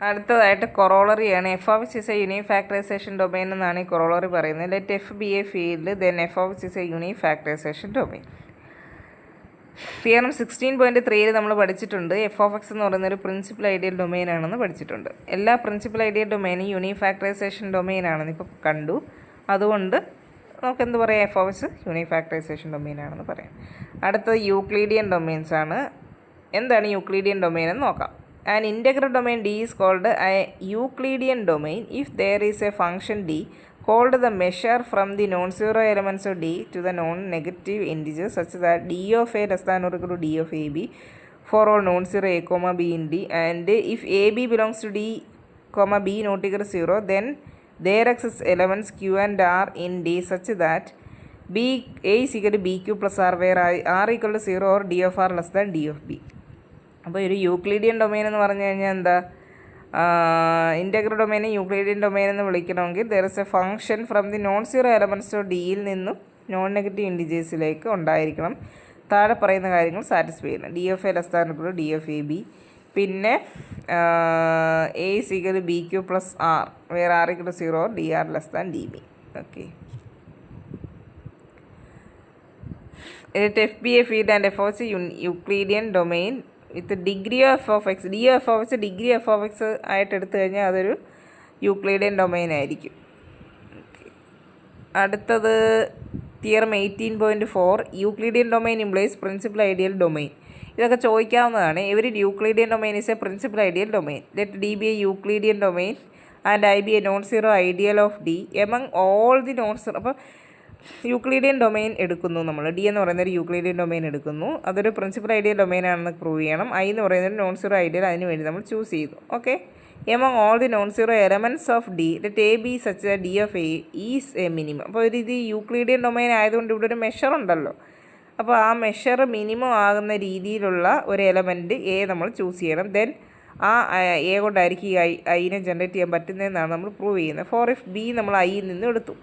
അടുത്തതായിട്ട് കൊറോളറിയാണ്. F of X is a unique factorization domain എന്നാണ് ഈ കൊറോളറി പറയുന്നത്. Let F be a field then F of X is a unique factorization domain. Theorem 16.3 നമ്മൾ പഠിച്ചിട്ടുണ്ട്. F of X എന്ന് പറയുന്ന ഒരു പ്രിൻസിപ്പൽ ഐഡിയൽ ഡൊമെയിൻ ആണെന്ന് പഠിച്ചിട്ടുണ്ട്. എല്ലാ പ്രിൻസിപ്പൽ ഐഡിയൽ ഡൊമെയിനും യൂണിക് ഫാക്ടറൈസേഷൻ ഡൊമെയിൻ ആണെന്ന് ഇപ്പോൾ കണ്ടു. അതുകൊണ്ട് നമുക്ക് എന്ത് പറയാം, F of X unique factorization domain ആണെന്ന് പറയാം. അടുത്തത് യൂക്ലീഡിയൻ ഡൊമെയിൻസ് ആണ്. എന്താണ് യൂക്ലീഡിയൻ ഡൊമെയിൻ എന്ന് നോക്കാം. An integral domain D is called a Euclidean domain if there is a function D called the measure from the non-zero elements of D to the non-negative integers such that D of A less than or equal to D of AB for all non-zero A comma B in D, and if AB belongs to D comma B not equal to 0, then there exists elements Q and R in D such that A is equal to BQ plus R where R equal to 0 or D of R less than D of B. അപ്പോൾ ഒരു Euclidean domain എന്ന് പറഞ്ഞു കഴിഞ്ഞാൽ എന്താ, integral ഡൊമെയിനെ Euclidean domain എന്ന് വിളിക്കണമെങ്കിൽ there is a function from the non zero elements of ഡിയിൽ നിന്നും നോൺ നെഗറ്റീവ് ഇൻഡിജേഴ്സിലേക്ക് ഉണ്ടായിരിക്കണം. താഴെ പറയുന്ന കാര്യങ്ങൾ സാറ്റിസ്ഫൈ ചെയ്യുന്നത്. D F A less than equal to D F A B, പിന്നെ A is equal to B Q plus R where R equal to 0 D R less than D B. Okay, F be a field and F of Euclidean domain with degree F of X. D F of X degree F of X ആയിട്ട് എടുത്തു കഴിഞ്ഞാൽ അതൊരു Euclidean domain ആയിരിക്കും. അടുത്തത് theorem 18.4 Euclidean domain implies principal ideal domain. ഇതൊക്കെ ചോദിക്കാവുന്നതാണ്. Every Euclidean domain is a principal ideal domain. Let D be a Euclidean domain and I be a non zero ideal of D among all the non zero. അപ്പോൾ Euclidean domain എടുക്കുന്നു നമ്മൾ. D എന്ന് പറയുന്നൊരു Euclidean domain എടുക്കുന്നു. അതൊരു principal ideal domain ആണെന്ന് prove ചെയ്യണം. I എന്ന് പറയുന്നൊരു നോൺ സീറോ ഐഡിയൽ, അതിന് വേണ്ടി നമ്മൾ ചൂസ് ചെയ്തു. Okay, among all the non zero elements of D let A be such D of A is A minimum. അപ്പോൾ ഇത് യൂക്ലീഡിയൻ ഡൊമെയിൻ ആയതുകൊണ്ട് ഇവിടെ ഒരു മെഷർ ഉണ്ടല്ലോ. അപ്പോൾ ആ മെഷർ മിനിമം ആകുന്ന രീതിയിലുള്ള ഒരു എലമെൻറ്റ് എ നമ്മൾ ചൂസ് ചെയ്യണം. ദെൻ ആ എ കൊണ്ടായിരിക്കും ഈ ഐനെ ജനറേറ്റ് ചെയ്യാൻ പറ്റുന്നതെന്നാണ് നമ്മൾ പ്രൂവ് ചെയ്യുന്നത്. ഫോർ ഇഫ് ബി നമ്മൾ ഐയിൽ നിന്ന് എടുത്തു,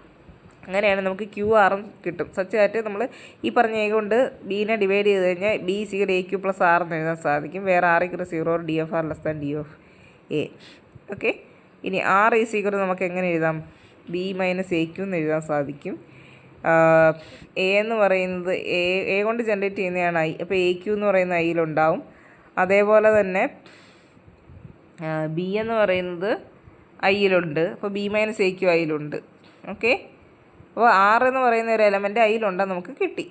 അങ്ങനെയാണ് നമുക്ക് ക്യു ആറും കിട്ടും. സച്ച് ദാറ്റ് നമ്മൾ ഈ പറഞ്ഞ എ കൊണ്ട് ബീനെ ഡിവൈഡ് ചെയ്ത് കഴിഞ്ഞാൽ ബി സിഗർ എ ക്യു പ്ലസ് ആർ എന്ന് എഴുതാൻ സാധിക്കും. വേറെ r equal 0 d f r less than D of a. Okay, ഇനി ആർ ഈ സിഗർ നമുക്ക് എങ്ങനെ എഴുതാം, ബി മൈനസ് എ ക്യു എന്ന് എഴുതാൻ സാധിക്കും. എ എന്ന് പറയുന്നത് എ കൊണ്ട് ജനറേറ്റ് ചെയ്യുന്നതാണ് ഐ. അപ്പോൾ എ ക്യു എന്ന് പറയുന്ന ഐയിലുണ്ടാവും. അതേപോലെ തന്നെ ബി എന്ന് പറയുന്നത് ഐയിലുണ്ട്. അപ്പോൾ ബി മൈനസ് എ ക്യു ഐയിലുണ്ട്. ഓക്കെ, അപ്പോൾ ആർ എന്ന് പറയുന്ന ഒരു എലമെൻറ്റ് ഐയിലുണ്ടെന്ന് നമുക്ക് കിട്ടി.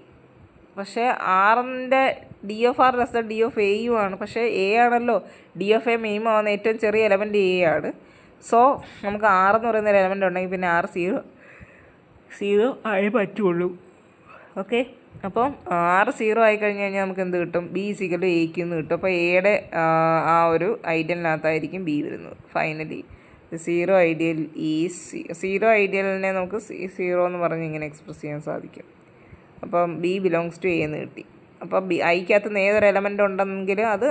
പക്ഷേ ആറിൻ്റെ D of R less than D of എയും ആണ്. പക്ഷേ എ ആണല്ലോ ഡി ഓഫ് എ മിനിമം ആവുന്ന ഏറ്റവും ചെറിയ എലമെൻറ്റ് എ ആണ്. സോ നമുക്ക് ആറെന്ന് പറയുന്ന ഒരു എലമെൻറ്റ് ഉണ്ടെങ്കിൽ പിന്നെ ആർ സീറോ ആയി പറ്റുള്ളൂ. ഓക്കെ, അപ്പം ആറ് 0 ആയി കഴിഞ്ഞ് കഴിഞ്ഞാൽ നമുക്ക് എന്ത് കിട്ടും, ബി സിക്കൽ എക്ക് എന്ന് കിട്ടും. അപ്പോൾ എയുടെ ആ ഒരു ഐഡിയലിനകത്തായിരിക്കും ബി വരുന്നത്. ഫൈനലി സീറോ ഐഡിയൽ സീറോ ഐഡിയലിനെ നമുക്ക് 0 എന്ന് പറഞ്ഞ് ഇങ്ങനെ എക്സ്പ്രസ് ചെയ്യാൻ സാധിക്കും. അപ്പം ബി ബിലോങ്സ് ടു എ എന്ന് കിട്ടി. അപ്പം ഐക്കകത്ത് നിന്ന് ഏതൊരു എലമെൻ്റ് ഉണ്ടെങ്കിലും അത്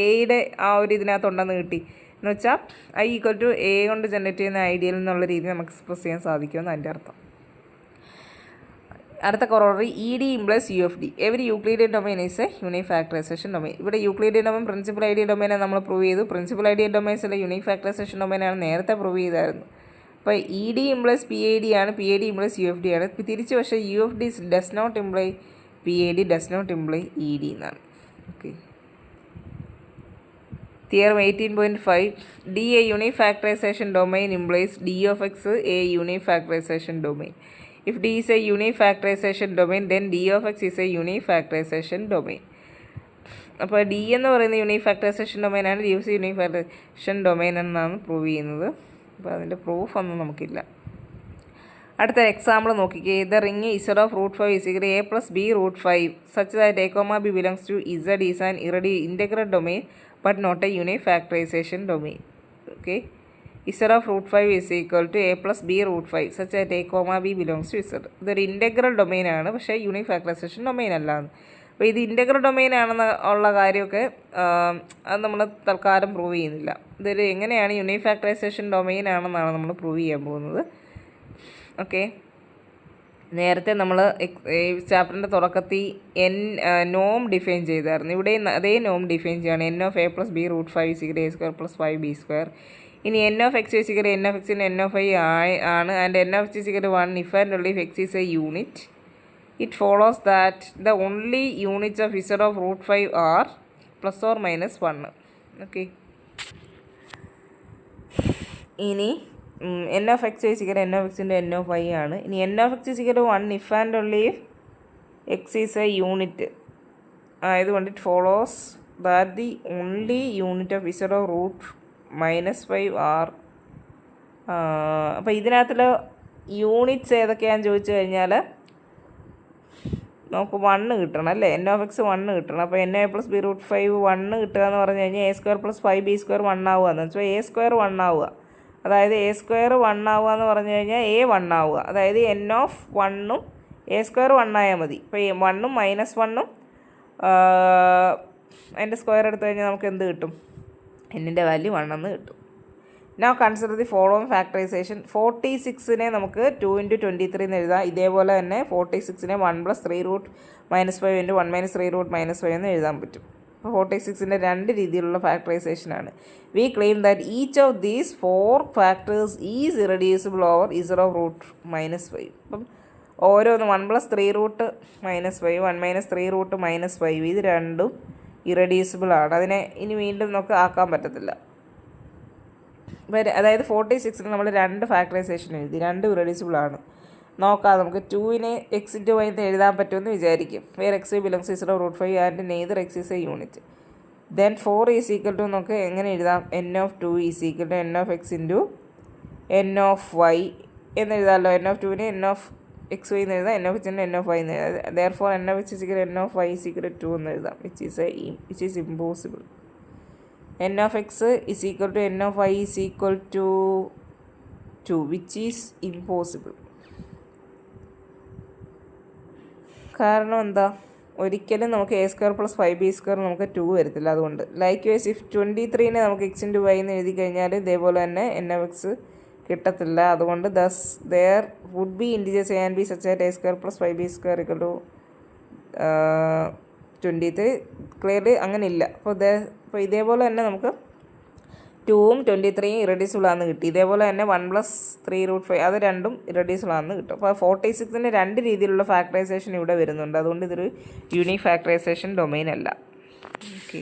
എയുടെ ആ ഒരു ഇതിനകത്തുണ്ടെന്ന് കിട്ടി എന്ന് വെച്ചാൽ ഐ ഈക്വൽ ടു എ കൊണ്ട് ജനറേറ്റ് ചെയ്യുന്ന ഐഡിയൽ എന്നുള്ള രീതിയിൽ നമുക്ക് എക്സ്പ്രസ് ചെയ്യാൻ സാധിക്കുമെന്ന് അതിൻ്റെ അർത്ഥം. അടുത്ത corollary E D implies U F D. Every Euclidean domain is a unique factorization domain. ഇവിടെ യൂക്ലീഡിയൻ ഡൊമെയിൻ പ്രിൻസിപ്പൽ ഐഡിയൽ ഡൊമെയിനെ നമ്മൾ പ്രൂവ് ചെയ്തു. പ്രിൻസിപ്പൽ ഐഡിയൽ ഡൊമെയിൻസിലെ യൂണിക് ഫാക്ടറൈസേഷൻ ഡൊമെയിനാണ് നേരത്തെ പ്രൂവ് ചെയ്തായിരുന്നു. അപ്പോൾ E D implies P I D ആണ്, P I D implies U F D ആണ്. തിരിച്ച് പക്ഷേ U F D does not imply P I D, does not imply E D എന്നാണ്. Okay, theorem 18.5 D A unique factorization domain implies D of X A unique factorization domain. If D is a unique factorization domain, then D of x is a unique factorization domain. അപ്പോൾ D എന്ന് പറയുന്ന unique factorization ഡൊമെയിനാണ്, D of unique factorization domain എന്നാണ് prove ചെയ്യുന്നത്. അപ്പോൾ അതിൻ്റെ proof ഒന്നും നമുക്കില്ല. അടുത്ത എക്സാമ്പിൾ നോക്കിക്കേ. The ring Z of √5 is equal to a plus b √5 such that a comma b belongs to z is an integral domain but not a unique factorization domain. Okay, z of √5 is equal to a plus b √5 such that a comma b belongs to z. ഇതൊരു integral ഡൊമെയിനാണ്, പക്ഷേ unique factorization domain അല്ലാന്ന്. അപ്പോൾ ഇത് integral domain ആണെന്ന് ഉള്ള കാര്യമൊക്കെ അത് നമ്മൾ തൽക്കാലം പ്രൂവ് ചെയ്യുന്നില്ല. ഇതൊരു എങ്ങനെയാണ് യൂണിക് ഫാക്ടറൈസേഷൻ ഡൊമെയിൻ ആണെന്നാണ് നമ്മൾ പ്രൂവ് ചെയ്യാൻ പോകുന്നത്. ഓക്കെ, നേരത്തെ നമ്മൾ ഈ ചാപ്റ്ററിൻ്റെ തുടക്കത്തിൽ നോം ഡിഫൈൻ ചെയ്തായിരുന്നു. ഇവിടെ അതേ നോം ഡിഫൈൻ ചെയ്യാണ്. N of a plus b root 5 = a square plus 5b². ഇനി N of X = N of എക്സിന് എൻ ഓഫ് ഐ ആണ്. And n of X = 1 if and only if x is a unit. It follows that the only units of z of root 5 are plus or minus 1. ഓക്കെ, ഇനി N of X = N of എക്സിൻ്റെ N of I ആണ്. ഇനി N of X = 1 if and only if X is a unit ആയതുകൊണ്ട് it follows that the only unit of Z of root -5 are. അപ്പോൾ ഇതിനകത്തിൽ units ഏതൊക്കെയാണെന്ന് ചോദിച്ചു കഴിഞ്ഞാൽ നമുക്ക് 1 കിട്ടണം അല്ലേ, എൻ ഓഫ് എക്സ് 1 കിട്ടണം. അപ്പോൾ n a plus b root 5 1 കിട്ടുക എന്ന് പറഞ്ഞു കഴിഞ്ഞാൽ a² + 5b² 1 ആവുക എന്ന് വെച്ചാൽ a² 1 ആവുക. അതായത് a² 1 ആവുക എന്ന് പറഞ്ഞു കഴിഞ്ഞാൽ a 1 ആവുക. അതായത് എൻ ഓഫ് 1ഉം a² 1 ആയാൽ മതി. ഇപ്പോൾ 1ഉം -1ഉം അതിൻ്റെ സ്ക്വയർ എടുത്തു കഴിഞ്ഞാൽ നമുക്ക് എന്ത് കിട്ടും? എന്നിൻ്റെ വാല്യൂ 1 എന്ന് കിട്ടും. Now consider the following factorization. 46നെ നമുക്ക് 2 × 23 എന്ന് എഴുതാം. ഇതേപോലെ തന്നെ 46നെ 1 + 3 റൂട്ട് -5 × 1 - 3 റൂട്ട് -5 എന്ന് എഴുതാൻ പറ്റും. അപ്പോൾ 46ൻ്റെ 2 രീതിയിലുള്ള ഫാക്ടറൈസേഷനാണ്. We claim that each of these 4 factors is irreducible over Z of root -5. അപ്പം ഓരോന്ന് 1 + 3 റൂട്ട് -5 1 - 3 റൂട്ട് -5 ഇത് രണ്ടും ഇറഡ്യൂസിബിൾ ആണ്. അതിനെ ഇനി വീണ്ടും നമുക്ക് ആക്കാൻ പറ്റത്തില്ല. അതായത് 46ന് നമ്മൾ 2 ഫാക്ടറൈസേഷൻ എഴുതി, 2 ഇറഡ്യൂസിബിൾ ആണ്. നോക്കാം, നമുക്ക് 2നെ x × y എന്ന് എഴുതാൻ പറ്റുമെന്ന് വിചാരിക്കും. Where x belongs z of root 5 and neither x is a unit. Then 4 = നമുക്ക് എങ്ങനെ എഴുതാം? n of 2 = n of x × n of y എന്ന് എഴുതാമല്ലോ. n of 2നെ n of x y എന്ന് എഴുതാം, n of x ന് n of y എന്ന് എഴുതാം. therefore n of x = n of y = 2 എന്ന് എഴുതാം, which is impossible. n of x = n of y = 2, which is impossible. കാരണം എന്താ? ഒരിക്കലും നമുക്ക് a² + 5b² നമുക്ക് 2 വരത്തില്ല. അതുകൊണ്ട് ലൈക്ക്വൈസ് ഇഫ് 23നെ നമുക്ക് x × y എന്ന് എഴുതി കഴിഞ്ഞാൽ ഇതേപോലെ തന്നെ n of x കിട്ടത്തില്ല. അതുകൊണ്ട് thus there would be integers a and b such that a² + 5b² = 23. Clearly അങ്ങനെ ഇല്ല. അപ്പോൾ ഇതേപോലെ തന്നെ നമുക്ക് 2ഉം 23യും ഇറഡ്യൂസിബിൾ ആണെന്ന് കിട്ടി. ഇതേപോലെ തന്നെ 1 + 3 റൂട്ട് 5 അത് രണ്ടും ഇറഡ്യൂസിബിൾ ആണെന്ന് കിട്ടും. അപ്പോൾ 46ന് 2 രീതിയിലുള്ള ഫാക്ടറൈസേഷൻ ഇവിടെ വരുന്നുണ്ട്. അതുകൊണ്ട് ഇതൊരു യൂണിക് ഫാക്ടറൈസേഷൻ ഡൊമെയിൻ അല്ല. ഓക്കെ.